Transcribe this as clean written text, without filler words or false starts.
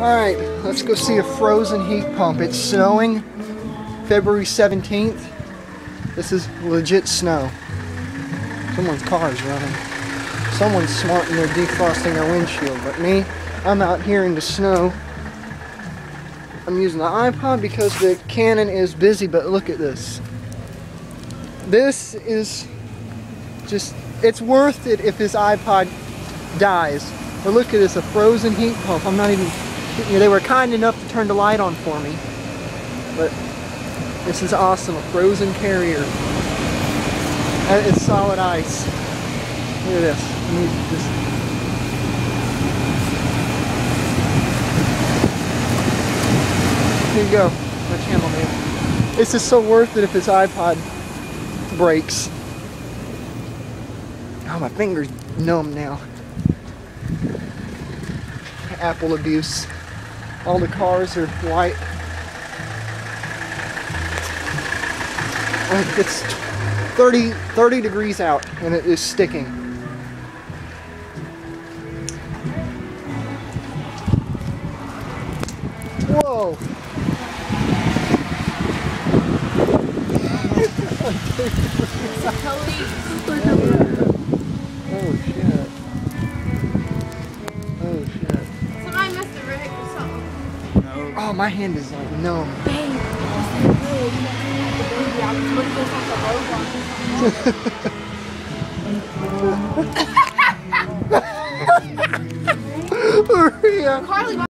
Alright, let's go see a frozen heat pump. It's snowing February 17th. This is legit snow. Someone's car is running. Someone's smart and they're defrosting their windshield. But me, I'm out here in the snow. I'm using the iPod because the Canon is busy, but look at this. This is just, it's worth it if this iPod dies. But look at this, a frozen heat pump. I'm not even, they were kind enough to turn the light on for me. But this is awesome, a frozen carrier. And it's solid ice. Look at this. Here you go, my channel name. This is so worth it if this iPod breaks. Oh, my finger's numb now. Apple abuse. All the cars are white. It's 30 degrees out and it is sticking. Whoa! Oh shit. Oh shit. Somebody must have wrecked or something. No. Oh, my hand is like numb. Babe, what's that road? You got the baby. I was looking for something road on. Hurry up. Carly,